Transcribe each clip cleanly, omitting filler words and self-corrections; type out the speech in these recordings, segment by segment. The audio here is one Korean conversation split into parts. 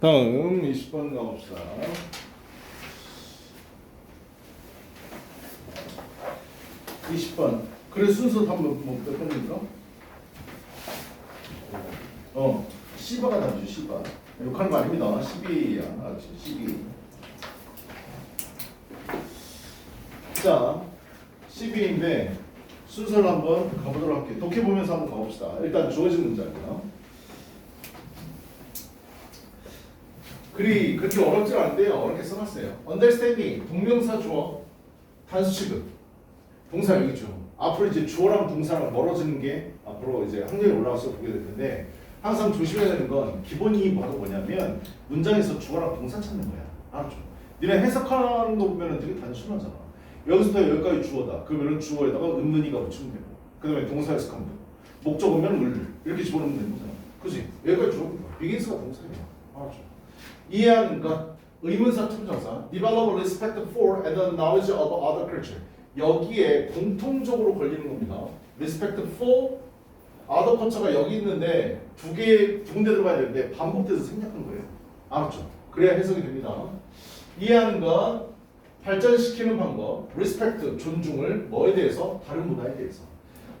다음 20번 가봅시다. 20번. 그래 순서 한번 몇 번입니까? C바가 답이죠. C바. 욕하는 거 아닙니다. 12야. 12. 자, 12인데 순서를 한번 가보도록 할게요. 독해 보면서 한번 가봅시다. 일단 주어진 문장이요. 글이 그렇게 어렵지 않은데요. 어렵게 써놨어요. understanding 동명사 주어 단수 취급 동사 여기 있죠. 앞으로 이제 주어랑 동사랑 멀어지는 게 앞으로 이제 확률이 올라가서 보게 될 텐데 항상 조심해야 되는 건 기본이 바로 뭐냐면 문장에서 주어랑 동사 찾는 거야. 알았죠? 니네 해석하는 거 보면은 되게 단순하잖아. 여기서부터 여기까지 주어다. 그러면은 주어에다가 은문이가 붙이면 되고 그 다음에 동사 해석하면 되고 목적 오면 will 이렇게 집어넣으면 되는 거잖아. 그지? 여기까지 주어입니다. begins가 동사야. 알았죠? 이해하는 것, 의문사 투정사, develop respect for and the knowledge of other culture. 여기에 공통적으로 걸리는 겁니다. respect for other culture가 여기 있는데 두 군데 들어가야 되는데 반복돼서 생략한 거예요. 알았죠? 그래야 해석이 됩니다. 이해하는 것, 발전시키는 방법, respect 존중을 뭐에 대해서? 다른 문화에 대해서.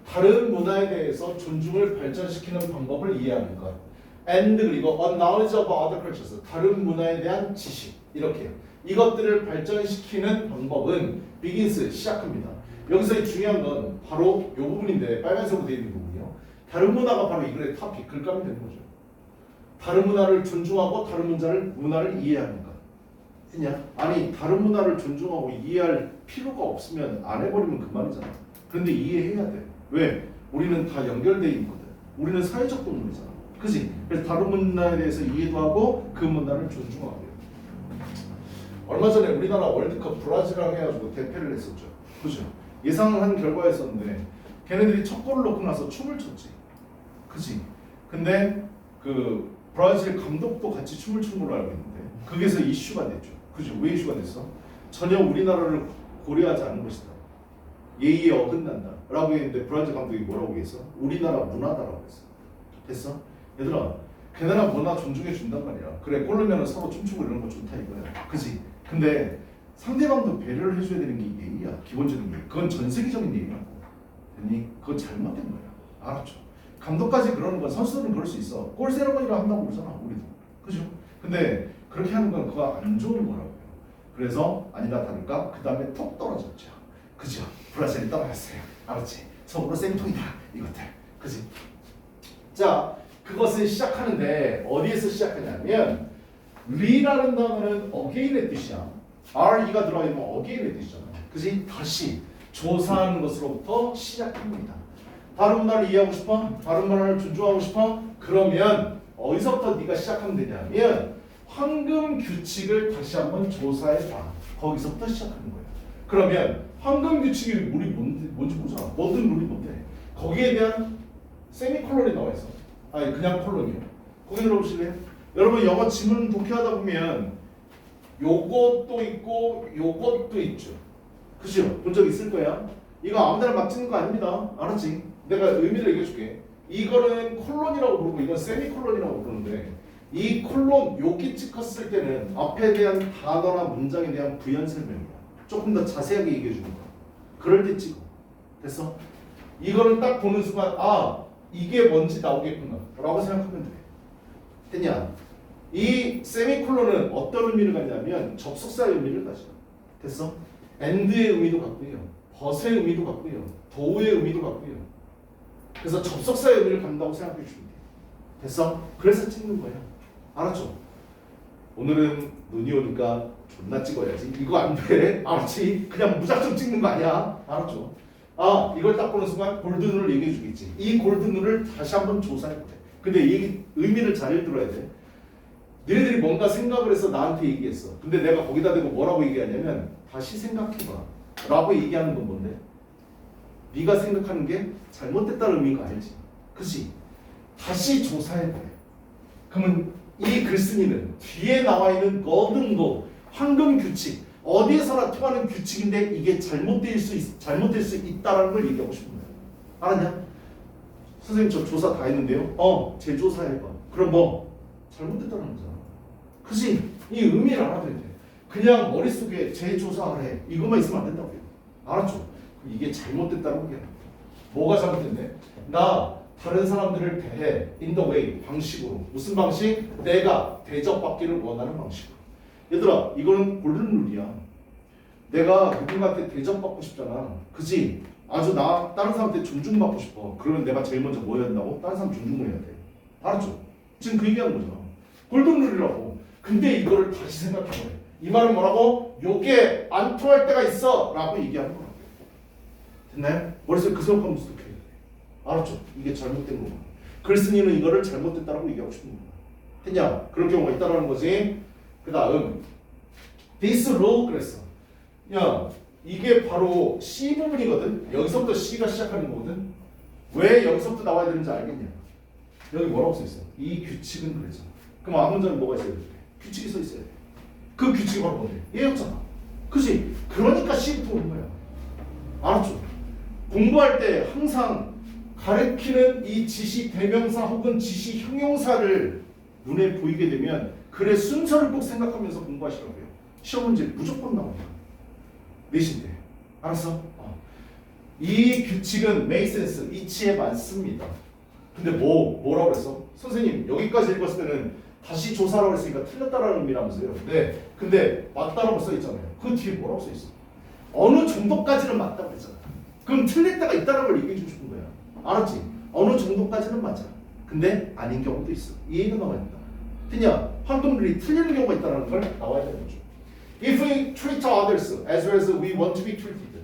다른 문화에 대해서 존중을 발전시키는 방법을 이해하는 것. and 그리고 a knowledge of other cultures 다른 문화에 대한 지식 이렇게 이것들을 발전시키는 방법은 begins 시작합니다. 여기서 중요한 건 바로 이 부분인데 빨간색으로 되어 있는 부분이요. 다른 문화가 바로 이 글의 토픽 글감이 되는 거죠. 다른 문화를 존중하고 다른 문화를 이해하는 것. 했냐? 아니 다른 문화를 존중하고 이해할 필요가 없으면 안 해버리면 그만이잖아. 그런데 이해해야 돼. 왜? 우리는 다 연결돼 있거든. 우리는 사회적 동물이잖아. 그지? 그래서 다른 문화에 대해서 이해도 하고 그 문화를 존중하고요. 얼마 전에 우리나라 월드컵 브라질이랑 해가지고 대패를 했었죠. 그죠? 예상한 결과였었는데 걔네들이 첫 골을 넣고 나서 춤을 췄지. 그지? 근데 그 브라질 감독도 같이 춤을 춘 걸로 알고 있는데 거기서 이슈가 됐죠. 그죠? 왜 이슈가 됐어? 전혀 우리나라를 고려하지 않는 것이다. 예의에 어긋난다. 라고 했는데 브라질 감독이 뭐라고 했어? 우리나라 문화다라고 했어. 됐어? 얘들아, 걔네나 문화 존중해 준단 말이야. 그래, 꼴르면은 서로 춤추고 이런 거 좋다 이거야. 그지? 근데 상대방도 배려를 해줘야 되는 게 예의야. 기본적인 예의. 그건 전 세계적인 예의라고. 됐니? 그건 잘못된 거야. 알았죠? 감독까지 그러는 건 선수들은 그럴 수 있어. 골 세레머니를 한다고 그러잖아, 우리도. 그죠? 근데 그렇게 하는 건 그거 안 좋은 거라고요. 그래서 아니나 다를까 그 다음에 톡 떨어졌죠. 그죠? 브라질이 떨어졌어요. 알았지? 속으로 쌤통이다 이것들. 그지? 자. 그것을 시작하는데 어디에서 시작하냐면 리라는 단어는 again의 뜻이야. re가 들어있는 again의 뜻이잖아. 그지? 다시 조사하는 것으로부터 시작합니다. 다른 문화를 이해하고 싶어? 다른 문화를 존중하고 싶어? 그러면 어디서부터 네가 시작하면 되냐면 황금 규칙을 다시 한번 조사해봐. 거기서부터 시작하는 거야. 그러면 황금 규칙이 룰이 뭔지 보자. 모든 룰이 뭔데? 거기에 대한 세미콜론이 나와 있어. 아니 그냥 콜론이요. 거기 들어보실래요? 여러분 영어 지문 독해하다 보면 요것도 있고 요것도 있죠. 그죠? 본 적 있을 거야. 이거 아무데나 막 찍는 거 아닙니다. 알았지? 내가 의미를 얘기해줄게. 이거는 콜론이라고 부르고 이건 세미콜론이라고 부르는데 이 콜론 여기 찍혔을 때는 앞에 대한 단어나 문장에 대한 부연 설명이야. 조금 더 자세하게 얘기해주는 거야. 그럴 때 찍어. 됐어? 이거를 딱 보는 순간 이게 뭔지 나오겠구나 라고 생각하면 돼. 됐냐? 이 세미콜론은 어떤 의미를 갖냐면 접속사의 의미를 가져. 됐어? and의 의미도 갖고요. but의 의미도 갖고요. do의 의미도 갖고요. 그래서 접속사의 의미를 갖는다고 생각해 주면 돼. 됐어? 그래서 찍는 거야. 알았죠? 오늘은 눈이 오니까 존나 찍어야지. 이거 안 돼. 알았지? 그냥 무작정 찍는 거 아니야. 알았죠? 이걸 딱 보는 순간 골든룰을 얘기해 주겠지. 이 골든룰을 다시 한번 조사해 보래. 근데 이 의미를 잘 들어야 돼. 너희들이 뭔가 생각을 해서 나한테 얘기했어. 근데 내가 거기다 대고 뭐라고 얘기하냐면 다시 생각해봐 라고 얘기하는 건 뭔데? 네가 생각하는 게 잘못됐다는 의미인 거 알지? 그치? 다시 조사해 보래. 그러면 이 글쓴이는 뒤에 나와 있는 golden rule, 황금 규칙 어디에서나 통하는 규칙인데 이게 잘못될 수 있다라는 걸 얘기하고 싶은 거예요. 알았냐? 선생님 저 조사 다 했는데요. 재조사해봐. 그럼 뭐? 잘못됐다는 거잖아. 그지? 이 의미를 알아둬야 돼. 그냥 머릿속에 재조사하래 이것만 있으면 안 된다고요. 알았죠? 이게 잘못됐다는 게 뭐가 잘못됐네? 나 다른 사람들을 대해 in the way 방식으로 무슨 방식? 내가 대접받기를 원하는 방식으로. 얘들아 이거는 골든 룰이야. 내가 누군가한테 대접받고 싶잖아. 그지? 아주 나 다른 사람한테 존중받고 싶어. 그러면 내가 제일 먼저 뭐 해야 된다고? 다른 사람 존중을 해야 돼. 알았죠? 지금 그 얘기하는 거잖아. 골든 룰이라고. 근데 이거를 다시 생각해보래. 이 말은 뭐라고? 요게 안 통할 때가 있어 라고 얘기하는 거야. 됐나요? 머릿속에 그 생각하면 어떻게 해야 돼? 알았죠? 이게 잘못된 거구나. 글쓴이는 이거를 잘못됐다라고 얘기하고 싶은 거야. 됐냐? 그런 경우가 있다라는 거지. 그 다음 this rule 그랬어. 야 이게 바로 C 부분이거든. 여기서부터 C가 시작하는 거거든. 왜 여기서부터 나와야 되는지 알겠냐? 여기 뭐라고 써있어? 이 규칙은 그랬잖아. 그럼 앞문장에 뭐가 있어야 돼? 규칙이 써있어야 돼. 그 규칙이 바로 뭔데? 얘였잖아. 그치? 그러니까 C부터 오는 거야. 알았죠? 공부할 때 항상 가리키는 이 지시 대명사 혹은 지시 형용사를 눈에 보이게 되면 글의 순서를 꼭 생각하면서 공부하시라고요. 시험 문제 무조건 나옵니다. 내신데. 알았어? 이 규칙은 make sense, 이치에 맞습니다. 근데 뭐라고 그랬어? 선생님 여기까지 읽었을 때는 다시 조사라고 했으니까 틀렸다라는 의미라면서요. 네. 근데 맞다라고 써있잖아요. 그 뒤에 뭐라고 써있어? 어느 정도까지는 맞다고 했잖아. 그럼 틀릴 때가 있다는 걸 얘기해 주고 싶은 거야. 알았지? 어느 정도까지는 맞아. 근데 아닌 경우도 있어. 이 얘기가 나와야 된다. 됐냐? 황금률이 틀리는 경우가 있다는 걸 나와야 되는 거죠. If we treat others as well as we want to be treated.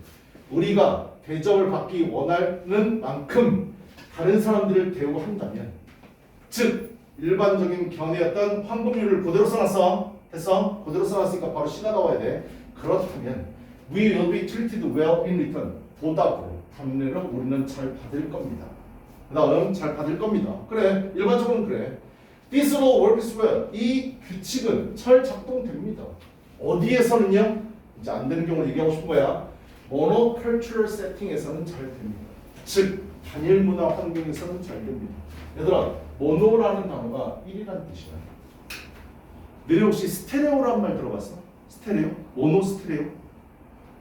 우리가 대접을 받기 원하는 만큼 다른 사람들을 대우한다면, 즉 일반적인 견해였던 황금률을 그대로 써놨어. 됐어? 그대로 써놨으니까 바로 C가 나와야 돼. 그렇다면 we will be treated well in return. 보답으로 답례를 우리는 잘 받을 겁니다. 그 다음 잘 받을 겁니다. 그래, 일반적으로는 그래. This law works well. 이 규칙은 잘 작동됩니다. 어디에서는요? 이제 안 되는 경우를 얘기하고 싶은 거야. 모노컬처럴 세팅에서는 잘 됩니다. 즉 단일 문화 환경에서는 잘 됩니다. 얘들아, 모노라는 단어가 1이라는 뜻이야. 너네 혹시 스테레오란 말 들어봤어? 스테레오? 모노 스테레오?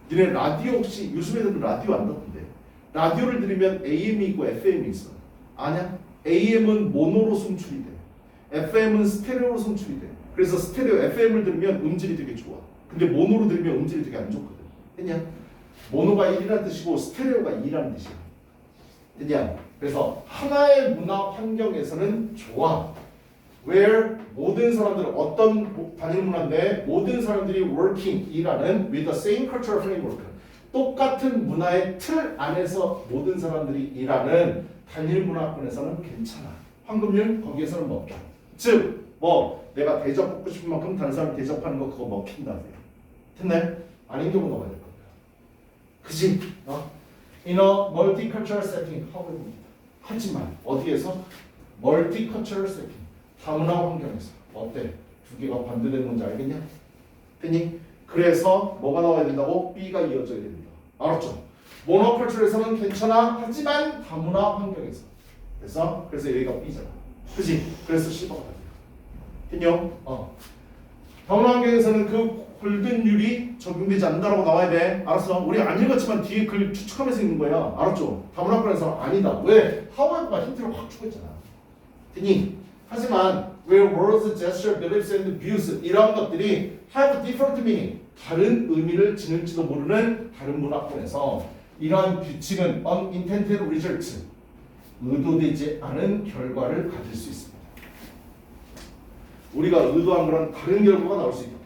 너네 라디오 혹시 요즘 애들은 라디오 안 듣던데. 라디오를 들으면 AM이 있고 FM이 있어. 아냐? AM은 모노로 송출이 돼. FM은 스테레오로 송출이 돼. 그래서 스테레오 FM을 들으면 음질이 되게 좋아. 근데 모노로 들으면 음질이 되게 안 좋거든. 됐냐? 모노가 1이라는 뜻이고 스테레오가 2라는 뜻이야. 됐냐? 그래서 하나의 문화 환경에서는 좋아. Where 모든 사람들 어떤 단일 문화인데 모든 사람들이 working 일하는 with the same cultural framework. 똑같은 문화의 틀 안에서 모든 사람들이 일하는 단일 문화권에서는 괜찮아. 황금률 거기에서는 먹혀. 즉 내가 대접받고 싶은 만큼 다른 사람 대접하는 거 그거 먹힌다고요. 됐나요? 아닌 경우 나와야 될 겁니다. 그지? In a multicultural setting 하고입니다. 하지만 어디에서? multicultural setting 다문화 환경에서 어때? 두 개가 반대되는 건지 알겠냐? 됐니? 그래서 뭐가 나와야 된다고? B가 이어져야 됩니다. 알았죠? 모노컬처럴에서는 괜찮아. 하지만 다문화 환경에서 그래서 여기가 B잖아. 그지? 그래서 C가 돼요. 됐냐? 다문화 환경에서는 그 골든율이 적용되지 않는다라고 나와야 돼. 알았어? 우리 안 읽었지만 뒤에 글 추측하면서 읽는 거야. 알았죠? 다문화권에서는 아니다. 왜? 하워가 힌트를 확 주고 있잖아. 됐니? 하지만 where words, gesture, beliefs, and views 이런 것들이 have different meaning 다른 의미를 지닐지도 모르는 다른 문화권에서 이러한 규칙은 unintended result 의도되지 않은 결과를 가질 수 있습니다. 우리가 의도한 거랑 다른 결과가 나올 수 있다.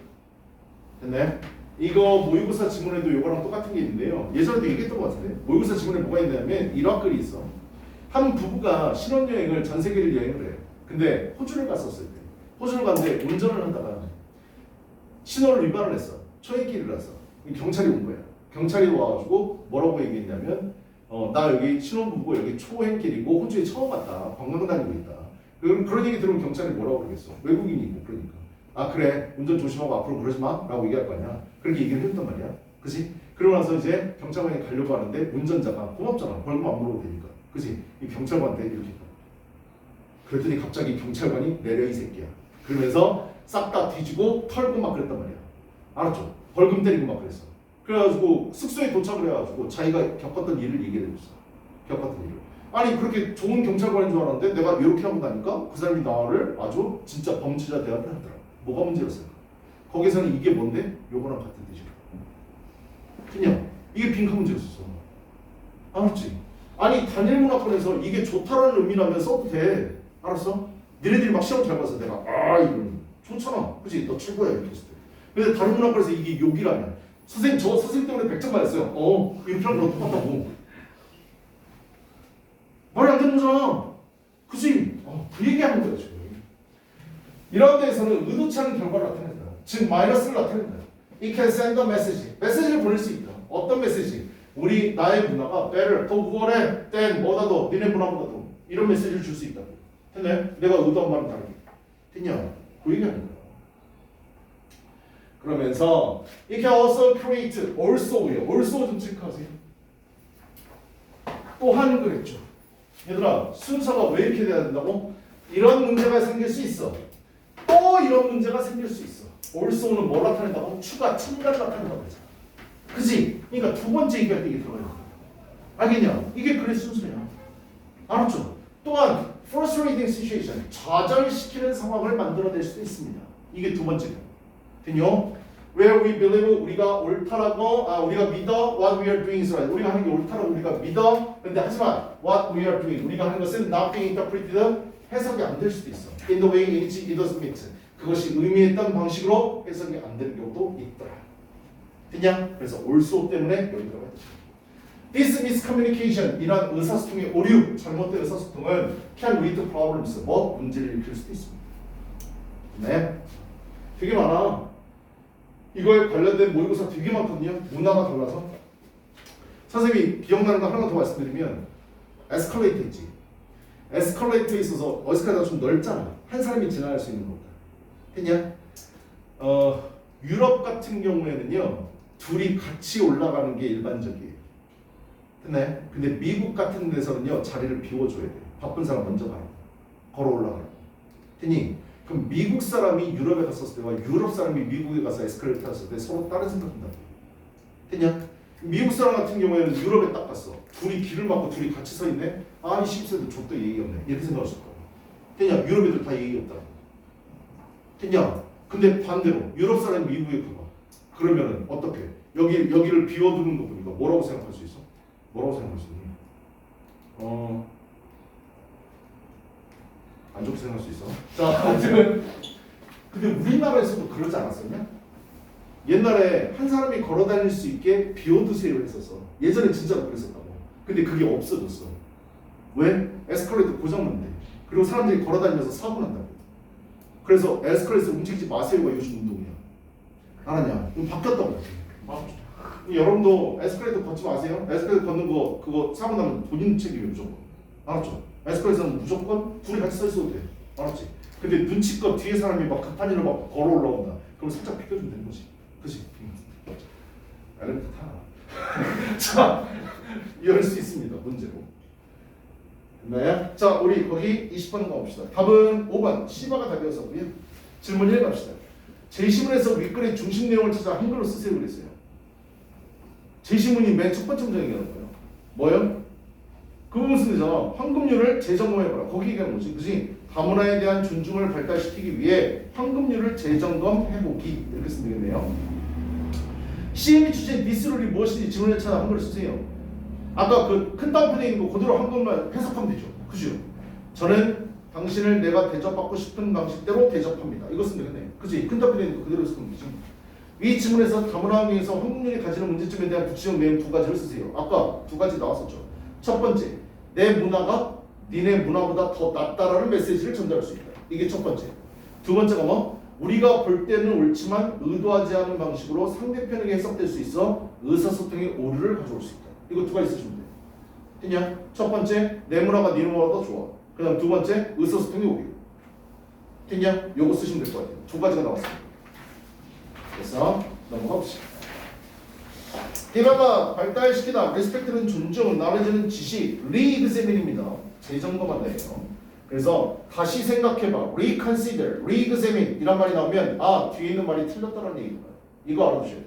됐나요? 이거 모의고사 지문에도 이거랑 똑같은 게 있는데요. 예전에도 얘기했던 것 같은데 모의고사 지문에 뭐가 있냐면 일화글이 있어. 한 부부가 신혼여행을 전 세계를 여행을 해요. 근데 호주를 갔었을 때 호주를 갔는데 운전을 하다가 신호를 위반을 했어. 초행길을 갔어. 경찰이 온 거야. 경찰이 와가지고 뭐라고 얘기했냐면 나 여기 신혼부부 여기 초행길이고 호주에 처음 왔다. 관광 다니고 있다. 그런 얘기 들으면 경찰이 뭐라고 그러겠어. 외국인이고 그러니까. 아 그래 운전 조심하고 앞으로 그러지 마 라고 얘기할 거 아니야. 그렇게 얘기를 했단 말이야. 그치? 그러고 나서 이제 경찰관이 가려고 하는데 운전자가 고맙잖아. 벌금 안 물어도 되니까. 그치? 이 경찰관한테 이렇게 그랬더니 갑자기 경찰관이 내려 이 새끼야. 그러면서 싹 다 뒤지고 털고 막 그랬단 말이야. 알았죠? 벌금 때리고 막 그랬어. 그래가지고 숙소에 도착을 해가지고 자기가 겪었던 일을 얘기해줬어. 겪었던 일을. 아니 그렇게 좋은 경찰관인 줄 알았는데 내가 이렇게 하고 나니까 그 사람이 나를 아주 진짜 범죄자 대하를 하더라. 뭐가 문제였을까? 거기서는 이게 뭔데? 요거랑 같은 뜻이야. 그냥 이게 빈칸 문제였어. 알았지? 아니 단일문학관에서 이게 좋다라는 의미라면 써도 돼. 알았어? 니네들이 막 시험 잘 봐서 내가 이건 좋잖아. 그치? 너 최고야 이렇게 했을 때. 근데 다른 문학관에서 이게 욕이라면 선생님 저 선생님 때문에 100점 맞았어요. 이렇게 하면 너 똑같다고. 말이 안 되는 거잖아. 그치? 그 얘기하는 거야 지금. 이런 데에서는 의도치 않은 결과를 나타낸다. 즉 마이너스를 나타낸다. It can send a message. 메시지를 보낼 수 있다. 어떤 메시지? 우리 나의 문화가 better, 더 우월해, than 뭐다도, 니네 문화보다도 이런 메시지를 줄 수 있다. 됐네? 내가 의도한 말은 다르게. 됐냐? 그 얘기하는 거야. 그러면서 it can also create, also예요. also 좀 체크하세요. 또한 그랬죠. 얘들아 순서가 왜 이렇게 돼야 된다고? 이런 문제가 생길 수 있어. 또 이런 문제가 생길 수 있어. also는 뭘 나타낸다고? 추가, 첨가를 나타낸다고 했잖아. 그치? 그러니까 두 번째 얘기할 때 이게 들어가야 돼. 알겠냐? 이게 그래 순서야. 알았죠? 또한 frustrating situation, 좌절시키는 상황을 만들어낼 수도 있습니다. 이게 두 번째예요. 됐냐? Where we believe 우리가 옳다라고 우리가 믿어 what we are doing is right. 우리가 하는 게 옳다라고 우리가 믿어. 근데 하지만 what we are doing 우리가 하는 것은 not being interpreted 해석이 안 될 수도 있어. In the way in which it doesn't meet. 그것이 의미했던 방식으로 해석이 안 되는 경우도 있더라. 됐냐? 그래서 also 때문에 여기 들어가 있죠. This miscommunication 이런 의사소통의 오류, 잘못된 의사소통은 can lead to problems. 문제를 일으킬 수도 있습니다. 네, 되게 많아. 이거에 관련된 모의고사 되게 많거든요. 문화가 달라서. 선생님이 기억나는 거 하나 더 말씀드리면 에스컬레이터 있지. 에스컬레이터에 있어서 에스컬레이터가 좀 넓잖아. 한 사람이 지나갈 수 있는 거다. 했냐? 유럽 같은 경우에는요 둘이 같이 올라가는 게 일반적이에요. 됐네? 근데 미국 같은 데서는요 자리를 비워줘야 돼. 바쁜 사람 먼저 가라. 걸어 올라가라. 됐니? 그럼 미국 사람이 유럽에 갔었을 때와 유럽 사람이 미국에 가서 에스컬레이터 탔을 때 서로 다른 생각한다. 됐냐? 미국 사람 같은 경우에는 유럽에 딱 갔어. 둘이 길을 막고 둘이 같이 서 있네. 이 10세도 족도 예의 없네. 이렇게 생각하실 거야. 됐냐? 유럽 애들 다 예의 없다. 됐냐? 근데 반대로 유럽 사람이 미국에 가봐. 그러면은 어떻게? 여기를 비워두는 거 보니까 뭐라고 생각할 수 있어? 뭐라고 생각할 수 있니? 안 좋게 생각할 수 있어. 자, 아무튼 근데 우리나라에서도 그러지 않았었냐? 옛날에 한 사람이 걸어 다닐 수 있게 비워두세요 했었어. 예전에 진짜로 그랬었다고. 근데 그게 없어졌어. 왜? 에스컬레이터 고장난대. 그리고 사람들이 걸어 다니면서 사고 난다고. 그래서 에스컬레이터 움직이지 마세요가 요즘 운동이야. 알았냐? 이거 바뀌었다고. 여러분도 에스컬레이터 걷지 마세요. 에스컬레이터 걷는 거 그거 사고 나면 본인 책임이에요 무조건. 알았죠? 에스컬레이터는 무조건 둘이 같이 서 있어도 돼. 알았지? 근데 눈치껏 뒤에 사람이 막 급한 일로 막 걸어 올라온다. 그럼 살짝 비켜주면 되는 거지. 그치? 엘리베이터 타. 자, 이럴 수 있습니다. 문제로. 네. 자, 우리 거기 20번 가봅시다. 답은 5번. C바가 답이었었고요. 질문 1 갑시다. 제시문에서 윗글의 중심 내용을 찾아 한글로 쓰세요 그랬어요. 제시문이 맨 첫 번째 문장에 얘기하는 거예요. 뭐예요? 그 부분 쓰면 되잖아. 황금률을 재점검해봐라. 거기 얘기하는 거지. 그치? 다문화에 대한 존중을 발달시키기 위해 황금률을 재점검해보기. 이렇게 쓰면 되겠네요. CM이 주제인 미스룰이 무엇인지 질문을 찾아 한글로 쓰세요. 아까 그 큰 따옴표에 있는 거 그대로 한글만 해석하면 되죠. 그죠? 저는 당신을 내가 대접받고 싶은 방식대로 대접합니다. 이거 쓰면 되겠네. 그치? 큰 따옴표에 있는 거 그대로 쓰면 되죠. 이 질문에서 다문화 항의에서 황금률이 가지는 문제점에 대한 구체적 내용 두 가지를 쓰세요. 아까 두 가지 나왔었죠. 첫 번째, 내 문화가 니네 문화보다 더 낫다라는 메시지를 전달할 수 있다. 이게 첫 번째. 두 번째가 뭐? 우리가 볼 때는 옳지만 의도하지 않은 방식으로 상대편에게 해석될 수 있어 의사소통의 오류를 가져올 수 있다. 이거 두 가지 쓰시면 돼. 됐냐? 첫 번째, 내 문화가 네 문화보다 더 좋아. 그 다음 두 번째, 의사소통의 오류. 됐냐? 요거 쓰시면 될 것 같아요. 두 가지가 나왔습니다. 그래서 넘어가 봅시다. 디바가 발달시키다. 리스펙트는 존중, 나레즈는 지식, 리익자민입니다. 재점검한다예요. 그래서 다시 생각해봐. reconsider, re-examine 이란 말이 나오면 아 뒤에 있는 말이 틀렸다는 얘기구나. 이거 알아두셔야 돼.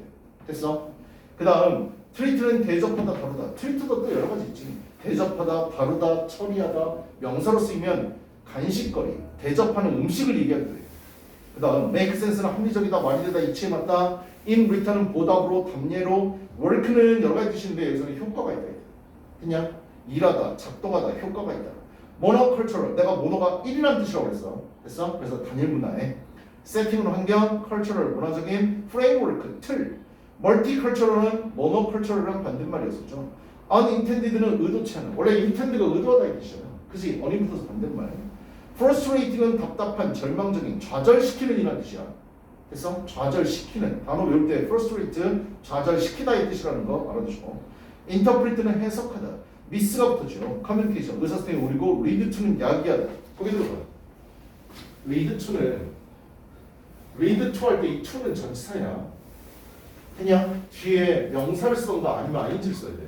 됐어? 그 다음 treat는 대접하다 다루다. treat도 또 여러 가지 있지. 대접하다, 다루다, 처리하다. 명사로 쓰이면 간식거리, 대접하는 음식을 얘기하기도 해. 그 다음 make sense는 합리적이다, 말이 되다, 이치에 맞다. in return은 보답으로, 답례로. work는 여러 가지 뜻인데 여기서는 효과가 있다. 그냥 일하다, 작동하다, 효과가 있다. monocultural, 내가 모노가 1이라는 뜻이라고 그랬어. 됐어? 그래서 단일 문화에 세팅은 환경, cultural 문화적인 framework, 틀. multicultural은 monocultural이랑 반대말이었었죠. unintended는 의도치 않은. 원래 intended가 의도하다 이 뜻이잖아. 그지? 어니부터서 반대말. frustrating은 답답한, 절망적인, 좌절시키는 이라는 뜻이야. 됐어? 좌절시키는. 단어 외울 때 frustrate, 좌절시키다 이 뜻이라는 거 알아두시고. interpret는 해석하다. 미스가 붙었죠. 커뮤니케이션, 의사소통이 오리고 read to는 야기하다. 거기 들어봐요. read to는 read to 할 때 이 to는 전치사야. 그냥 뒤에 명사를 쓰던가 아니면 ing를 써야 돼.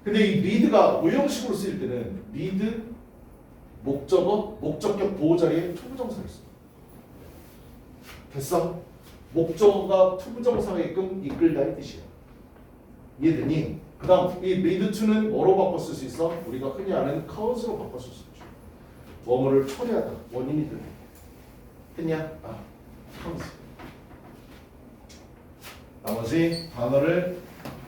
근데 이 read가 의형식으로 쓰일 때는 read 목적어, 목적격 보호 자리에 투부정사를 써. 됐어? 목적어가 투부정사게끔 이끌다 이 뜻이야. 이해되니? 그 다음 이 lead to는 뭐로 바꿔 쓸 수 있어? 우리가 흔히 아는 caus로 바꿔 쓸 수 있죠. 뭐뭐를 초래하다, 원인이 되는. 했냐? 아, cause. 나머지 단어를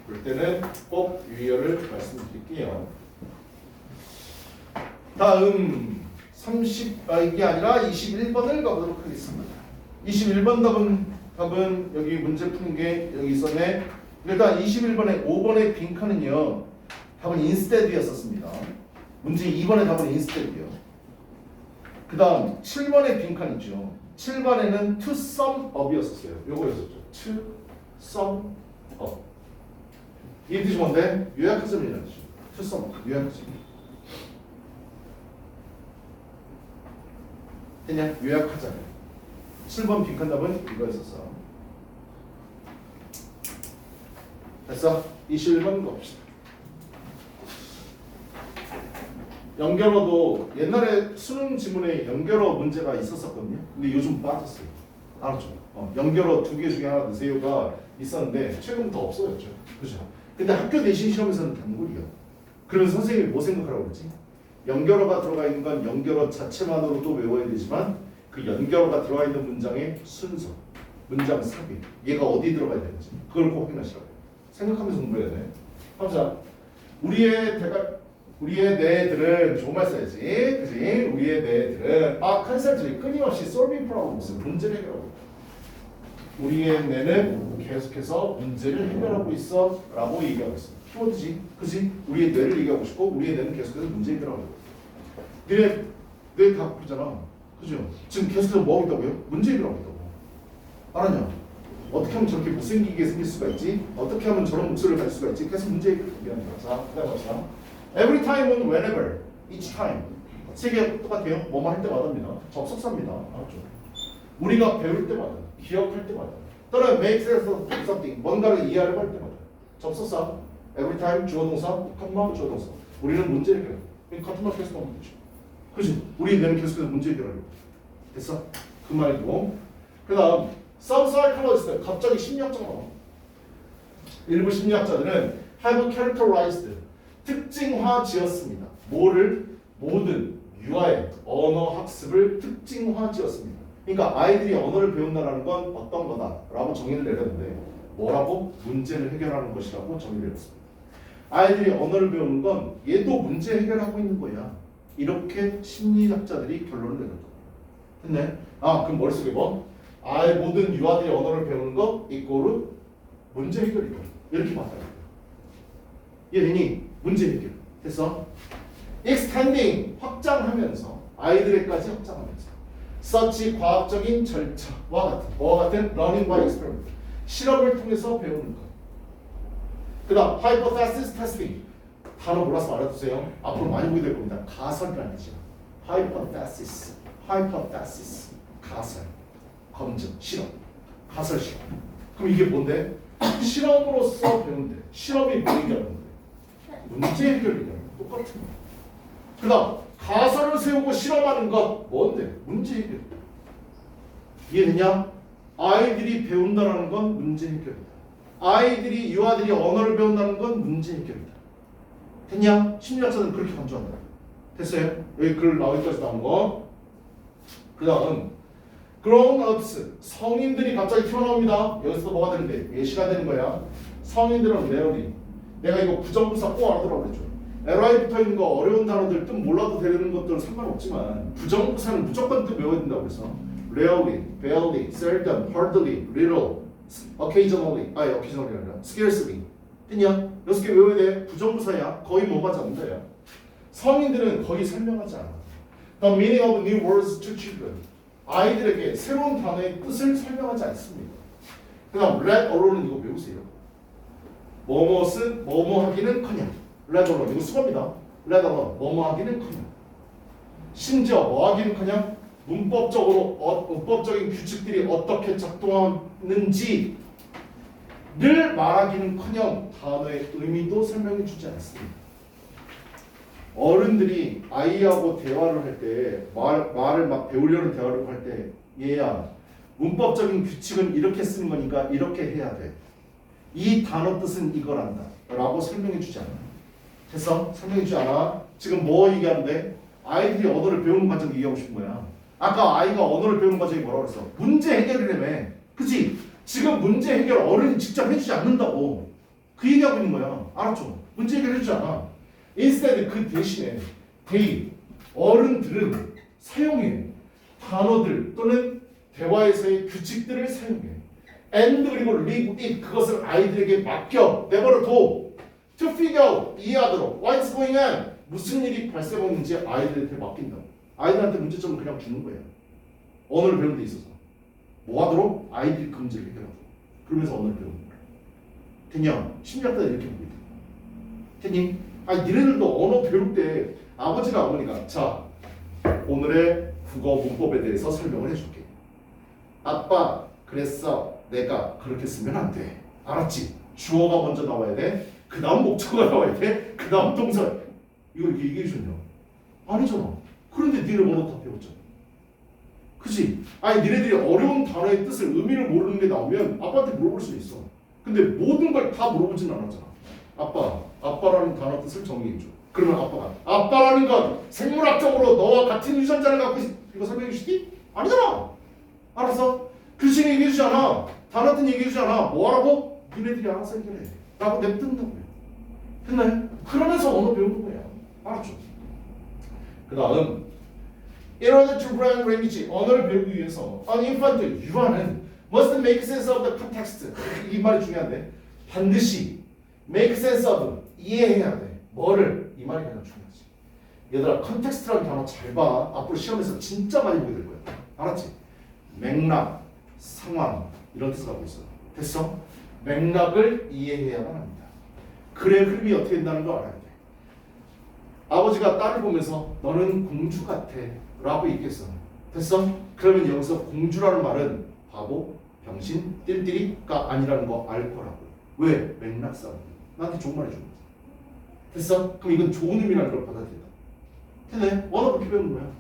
볼 때는 꼭 유의어를 말씀드릴게요. 다음 이게 아니라 21번을 가보도록 하겠습니다. 21번 답은 여기 문제 푸는 게 여기 있었네. 일단 21번에 5번의 빈칸은요. 답은 instead이었었습니다. 문제 2번의 답은 instead이요. 그 다음 7번의 빈칸 있죠. 7번에는 to sum up이었었어요. 요거였었죠. to sum up. 이 뜻이 뭔데? 요약하자면이라는 뜻이죠. to sum up. 요약하자면. 그냥 요약하자면. 7번 빈칸 답은 이거였었어. 됐어? 21번 갑시다. 연결어도 옛날에 수능 지문에 연결어 문제가 있었었거든요. 근데 요즘 빠졌어요. 알았죠? 연결어 2개 중에 하나 넣으세요가 있었는데 최근부터 없어졌죠. 그죠? 근데 학교 내신 시험에서는 단골이요. 그러면 선생님이 뭐 생각하라고 그랬지? 연결어가 들어가 있는 건 연결어 자체만으로도 외워야 되지만 그 연결어가 들어가 있는 문장의 순서, 문장 삽입, 얘가 어디 들어가야 되는지 그걸 꼭 확인하시라고. 생각하면서 공부해야 돼. 하자. 우리의 뇌들은 좋은 말 써야지. 그지? 우리의 뇌들은 컨설트리 끊임없이 solving problems 문제를 해결하고 있다. 우리의 뇌는 계속해서 문제를 해결하고 있어 라고 얘기하고 있어. 키워드지. 그지? 우리의 뇌를 얘기하고 싶고 우리의 뇌는 계속해서 문제 해결하고 있다. 뇌 다 바쁘잖아. 그죠? 지금 계속해서 뭐 하고 있다고요? 문제 해결하고 있다고. 알았냐? 어떻게 하면 저렇게 못생기게 생길 수가 있지? 어떻게 하면 저런 목소리를 가질 수가 있지? 계속 문제 얘기하는 거야. 자, 그다음 봅시다. Every time은 whenever, each time. 세 개 똑같아요. 뭐만 할 때마다입니다. 접속사입니다. 알았죠? 우리가 배울 때마다, 기억할 때마다, 또는 make sense of something, 뭔가를 이해하려고 할 때마다. 접속사, every time 주어동사, 컴마 주어동사. 우리는 문제 해결. 같은 말 계속 하면 되죠. 그렇지? 우리 뇌는 계속해서 문제 해결하려고. 됐어? 그 말이고. 그 다음 some psychologists, 갑자기 심리학자가 나와. 일부 심리학자들은 have characterized, 특징화 지었습니다. 뭐를? 모든 유아의 언어 학습을 특징화 지었습니다. 그러니까 아이들이 언어를 배운다는 건 어떤 거다라고 정의를 내렸는데 뭐라고? 문제를 해결하는 것이라고 정의를 내렸습니다. 아이들이 언어를 배우는 건 얘도 문제 해결하고 있는 거야. 이렇게 심리학자들이 결론을 내렸다. 됐네? 그럼 머릿속에 뭐? 모든 유아들이 언어를 배우는 거 이꼬르 문제 해결이다. 이렇게 봤다. 얘는 문제 해결. 됐어? extending, 확장하면서 아이들에까지 확장하면서 such 과학적인 절차와 같은 뭐와 같은 learning by experiment, 실험을 통해서 배우는 것. 그 다음 hypothesis testing, 단어 몰라서 알아두세요. 앞으로 많이 보게 될 겁니다. 가설이라는 뜻이야. hypothesis, 가설, 검증, 실험, 가설 실험. 그럼 이게 뭔데? 실험으로서 배운대. 실험이 뭐 얘기하는 건데? 문제 해결 얘기하는 거. 똑같은 거. 그 다음 가설을 세우고 실험하는 것 뭔데? 문제 해결. 이해되냐? 아이들이 배운다는 건 문제 해결이다. 아이들이 유아들이 언어를 배운다는 건 문제 해결이다. 됐냐? 심리학자는 그렇게 강조한다. 됐어요? 여기 글 나오기까지 나온 거. 그 다음 grown-ups 성인들이 갑자기 튀어나옵니다. 여기서 뭐가 되는데? 예시가 되는 거야. 성인들은 rarely 내가 이거 부정부사 꼭 알아두라고 그랬죠. LI 붙어 있는 거 어려운 단어들 뜻 몰라도 되는 것들은 상관없지만 부정부사는 무조건 뜻 외워야 된다고 그래서 rarely, barely, seldom, hardly, little, occasionally 아니라 scarcely 됐냐? 6개 외워야 돼. 부정부사야. 거의 뭐가 잡는다야. 성인들은 거의 설명하지 않아. The meaning of new words to children 아이들에게 새로운 단어의 뜻을 설명하지 않습니다. 그 다음 let alone은 이거 외우세요. 뭐뭇은 뭐뭐 하기는커녕 let alone 이거 수업이다. let alone 뭐뭐 하기는커녕 심지어 뭐 하기는커녕 문법적인 규칙들이 어떻게 작동하는지 늘 말하기는커녕 단어의 의미도 설명해 주지 않습니다. 어른들이 아이하고 대화를 할 때 말을 막 배우려는 대화를 할 때 얘야 문법적인 규칙은 이렇게 쓰는 거니까 이렇게 해야 돼. 이 단어 뜻은 이거란다 라고 설명해 주지 않아. 됐어? 설명해 주지 않아. 지금 뭐 얘기하는데? 아이들이 언어를 배우는 과정 얘기하고 싶은 거야. 아까 아이가 언어를 배우는 과정이 뭐라고 그랬어? 문제 해결이라며. 그치? 지금 문제 해결 어른이 직접 해주지 않는다고 그 얘기하고 있는 거야. 알았죠? 문제 해결 해주지 않아. instead 그 대신에 they 어른들은 사용해 단어들 또는 대화에서의 규칙들을 사용해 and 그리고 leave it 그것을 아이들에게 맡겨 내버려 둬 to figure out 이해하도록 what's going on 무슨 일이 발생했는지 아이들한테 맡긴다고. 아이들한테 문제점을 그냥 주는 거야. 언어를 배우는 데 있어서 뭐 하도록? 아이들이 그 문제를 해결하도록. 그러면서 언어를 배우는 거야. 됐냐? 심리학자는 이렇게 보고 있다. 됐니? 아니 니네들도 언어 배울 때 아버지나 어머니가 자 오늘의 국어 문법에 대해서 설명을 해줄게. 아빠 그랬어 내가 그렇게 쓰면 안 돼. 알았지? 주어가 먼저 나와야 돼. 그 다음 목적어가 나와야 돼. 그 다음 동사. 이거 이렇게 얘기해 주냐? 아니잖아. 그런데 니네 언어 다 배웠잖아. 그치? 아니 니네들이 어려운 단어의 뜻을 의미를 모르는 게 나오면 아빠한테 물어볼 수 있어. 근데 모든 걸 다 물어보진 않았잖아. 아빠라는 단어 뜻을 정리해줘. 그러면 아빠라는 건 생물학적으로 너와 같은 유전자를 갖고 이거 설명해 주시기? 아니잖아. 알았어? 규칙 얘기해 주지 않아. 단어 뜻 얘기해 주지 않아. 뭐 하라고? 니네들이 알아서 해결해. 라고 냅둔다고요. 됐나요? 그러면서 언어 배우는 거야. 알았죠? 그 다음 In order to learn language, 언어를 배우기 위해서 an infant, 유아는 must make sense of the context. 이 말이 중요한데 반드시 make sense of, 이해해야 돼. 뭐를? 이 말이 가장 중요하지. 얘들아 컨텍스트라는 단어 잘 봐. 앞으로 시험에서 진짜 많이 보게 될 거야. 알았지? 맥락, 상황 이런 뜻을 갖고 있어. 됐어? 맥락을 이해해야만 합니다. 글의 흐름이 어떻게 된다는 걸 알아야 돼. 아버지가 딸을 보면서 너는 공주 같아 라고 얘기했어. 됐어? 그러면 여기서 공주라는 말은 바보, 병신, 띨띨이가 아니라는 거 알 거라고. 왜? 맥락상 나한테 좋은 말 해준 거야. 됐어? 그럼 이건 좋은 의미라는 걸 받아들인다. 됐네? 원어 그렇게 배우는 거야.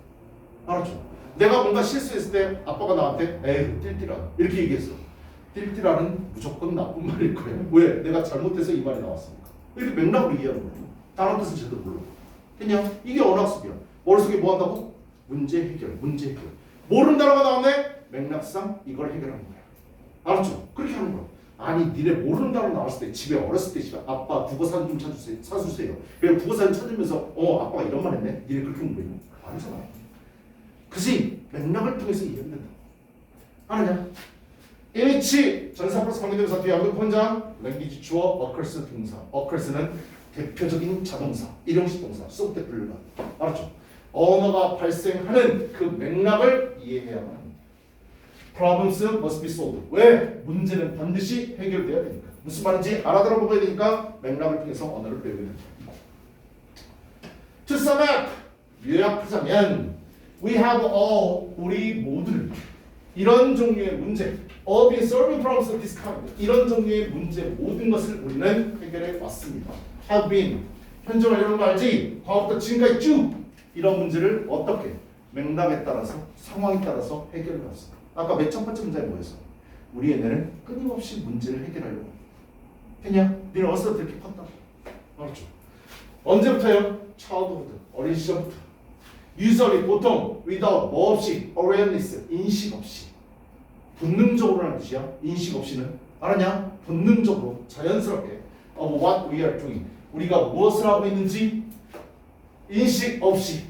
알았죠? 내가 뭔가 실수했을 때 아빠가 나한테 에이 띨띨아 이렇게 얘기했어. 띨띨아는 무조건 나쁜 말일 거야. 왜? 내가 잘못해서 이 말이 나왔으니까. 이렇게 맥락으로 이해하는 거야. 단어 뜻은 제대로 몰라. 됐냐? 이게 언어학습이야. 머릿속에 뭐 한다고? 문제 해결. 모르는 단어가 나왔네? 맥락상 이걸 해결하는 거야. 알았죠? 그렇게 하는 거야. 아니 니네 모르는 단어 나왔을 때 집에 어렸을 때 집에 아빠 국어사전 좀 사주세요. 그냥 국어사전 찾으면서 아빠가 이런 말 했네? 니네 그렇게 공부했냐? 아니잖아. 그지? 맥락을 통해서 이해하면 된다. 아느냐? 일치 전사 플러스 관계대명사 뒤에 하고 혼장 랭귀지 주어 occurs 동사. occur스는 대표적인 자동사, 일용식 동사, 수업 때 불러가. 알았죠? 언어가 발생하는 그 맥락을 이해해야만 합니다. Problems must be solved. 왜? 문제는 반드시 해결돼야 되니까. 무슨 말인지 알아들어 보아야 되니까 맥락을 통해서 언어를 배우게 됩니다. To sum up, 요약하자면 we have all, 우리 모두 이런 종류의 문제 all been solving problems of this kind. 이런 종류의 문제 모든 것을 우리는 해결해 왔습니다. have been 현재 완료는 거 알지? 과거부터 지금까지 쭉 이런 문제를 어떻게 맥락에 따라서 상황에 따라서 해결해 왔어. 아까 맨 첫 번째 문제는 뭐였어? 우리 얘네는 끊임없이 문제를 해결하려고 했냐? 니는 어디서 이렇게 컸다. 알았죠? 언제부터요? childhood, 어린 시절부터. usually, 보통 without, 뭐 없이, awareness, 인식 없이. 본능적으로라는 뜻이야. 인식 없이는. 알았냐? 본능적으로, 자연스럽게 of what we are doing. 우리가 무엇을 하고 있는지 인식 없이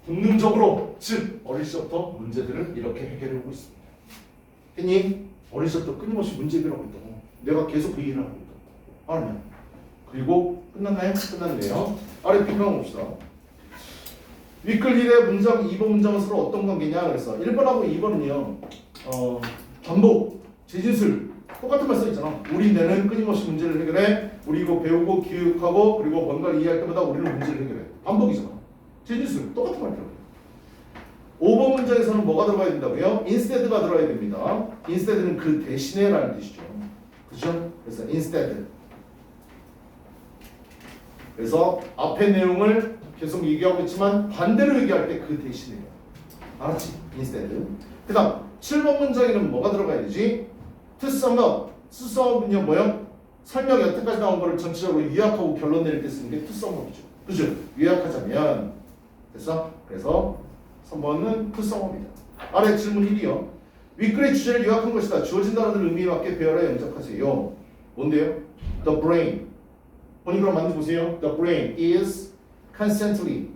본능적으로, 즉 어릴 시절부터 문제들을 이렇게 해결하고 있습니다. 했니? 어릴 시절부터 끊임없이 문제 해결하고 있다고. 내가 계속 그 일을 하고 있다고. 알았냐? 그리고 끝났나요? 끝났네요. 아래 비평 봅시다. 위클 1의 문장, 2번 문장은 서로 어떤 관계냐? 그래서 1번하고 2번은요. 반복, 재진술 똑같은 말 써있잖아. 우리 뇌는 끊임없이 문제를 해결해. 우리 이거 배우고 기억하고 그리고 뭔가를 이해할 때마다 우리는 문제를 해결해. 반복이잖아. 재진술 똑같은 말이라고. 5번 문장에서는 뭐가 들어가야 된다고요? instead가 들어가야 됩니다. instead는 그 대신에 라는 뜻이죠. 그죠? 그래서 instead. 그래서 앞의 내용을 계속 얘기하고 있지만 반대로 얘기할 때 그 대신에요. 알았지? instead. 그 다음 7번 문장에는 뭐가 들어가야 되지? to sum up. to sum up은요 뭐요? 설명 여태까지 나온 거를 전체적으로 요약하고 결론 내릴 때 쓰는 게 to sum up이죠. 그죠? 요약하자면 됐어? 그래서 3번은 to sum up이다. 아래 질문 1이요. 윗글의 주제를 요약한 것이다. 주어진 단어들 의미에 맞게 배열하여 영작하세요. 뭔데요? The brain. 본인 그럼 만들어 보세요. The brain is constantly.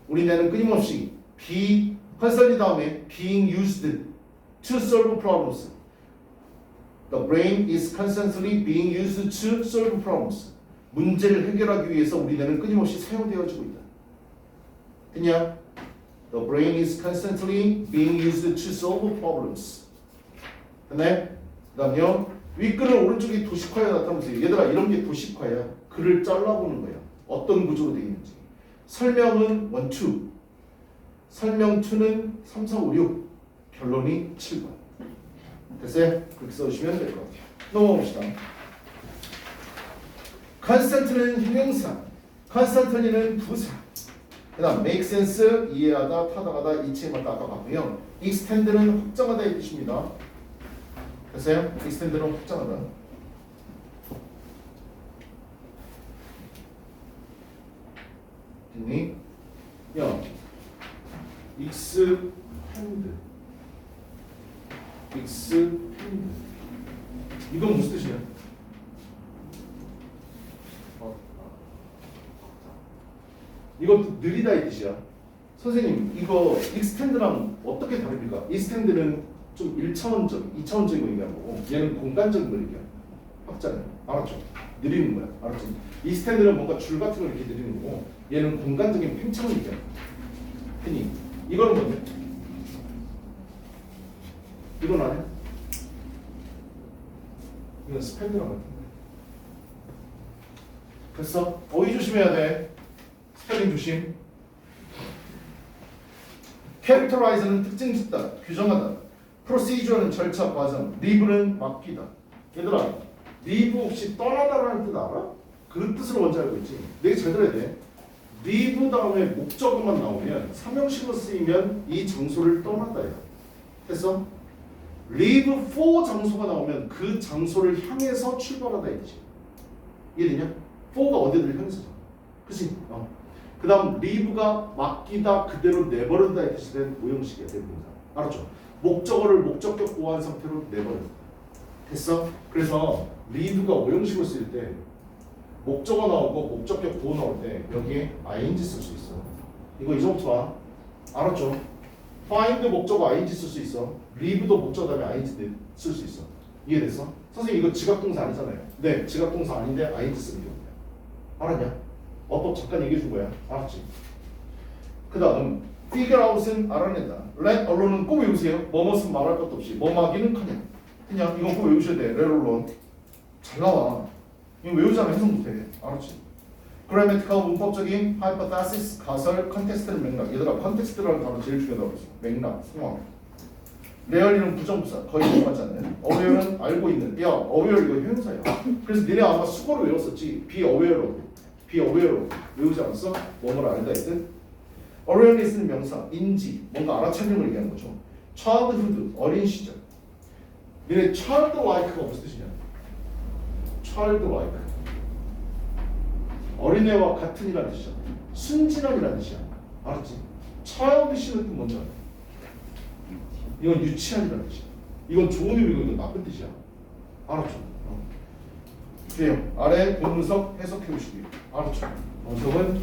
우리 뇌는 끊임없이 constantly 다음에 being used to solve problems. The brain is constantly being used to solve problems. 문제를 해결하기 위해서 우리 뇌는 끊임없이 사용되어지고 있다. 됐냐? The brain is constantly being used to solve problems. 됐네? 그 다음요. 윗글은 오른쪽이 도식화에 나타나면서 얘들아 이런 게 도식화야. 글을 잘라보는 거야. 어떤 구조로 되어 있는지. 설명은 1, 2. 설명 2는 3, 4, 5, 6. 결론이 7번. 됐어요? 그렇게 써주시면 될 것 같아요. 넘어봅시다. constant는 형용사, constantly는 부사. 그 다음 make sense, 이해하다, 타당하다, 이치해맞다 아까 봤고요. extend는 확장하다의 뜻입니다. 됐어요? extend는 확장하다. 됐니? 야, expand, expand. 이건 무슨 뜻이야? 이것도 느리다 이 뜻이야. 선생님 이거 extend랑 어떻게 다릅니까? extend는 좀 1차원적, 2차원적인 거 얘기하는 거고 얘는 공간적인 거 얘기하는 거야. 확장은 알았죠? 느리는 거야. 알았지? extend는 뭔가 줄 같은 걸 이렇게 느리는 거고 얘는 공간적인 팽창을 얘기하는 거야. 팽이. 이거는 뭐냐? 이건 안 해? 이건 스펜드랑 같은 거야. 그래서 어휘 조심해야 돼. 스펠링 조심. characterize는 특징 짓다, 규정하다. procedure는 절차, 과정. leave는 맡기다. 얘들아, leave 혹시 떠나다라는 뜻 알아? 그 뜻을 먼저 알고 있지. 내가 잘 들어야 돼. leave 다음에 목적어만 나오면 삼형식으로 쓰이면 이 장소를 떠나다야. 됐어? leave for 장소가 나오면 그 장소를 향해서 출발하다 이 뜻이. 이해되냐? for가 어디를 향해서. 그치? 그 다음 leave가 맡기다 그대로 내버린다 이 뜻이 된 모형식이야. 대부분사. 알았죠? 목적어를 목적격 보호한 상태로 내버린다. 됐어? 그래서 leave가 모형식으로 쓰일 때 목적어 나오고 목적격 보호 나올 때 여기에 ing 쓸 수 있어. 이거 이제부터 봐. 알았죠? find 목적어 ing 쓸 수 있어. leave도 목적어 다음에 ing 쓸 수 있어. 이해됐어? 선생님 이거 지각동사 아니잖아요. 네, 지각동사 아닌데 ing 쓰는 경우야. 알았냐? 어법 잠깐 얘기해 준 거야. 알았지? 그 다음 figure out은 알아낸다. let alone은 꼭 외우세요. 뭐뭇은 말할 것도 없이 뭐하기는 그냥 이건 꼭 외우셔야 돼. let alone 잘 나와. 이거 외우잖아. 해석 못해. 알았지? grammatical 문법적인 hypothesis 가설 컨텍스트는 맥락. 얘들아 컨텍스트라는 단어 제일 중요하다고 했어. 맥락, 상황. 레얼리는 부정부사 거의 동하지 않는. aware는 알고 있는. 야 aware 이거 형용사야. 그래서 니네 아마 수거로 외웠었지. be aware of. be aware of. 외우지 않았어? 뭐뭐를 알다 했든. awareness는 명사, 인지, 뭔가 알아차리는 걸 얘기하는 거죠. childhood, 어린 시절. 얘네 childlike가 무슨 뜻이냐? childlike. 어린애와 같은이라는 뜻이야. 순진함이라는 뜻이야. 알았지? childish는 뜻 뭔지 알아? 이건 유치한이라는 뜻이야. 이건 좋은 의미고 이건 나쁜 뜻이야. 알았죠? 그래요. 아래 본문석 해석해 보시고요. 알았죠? 원석은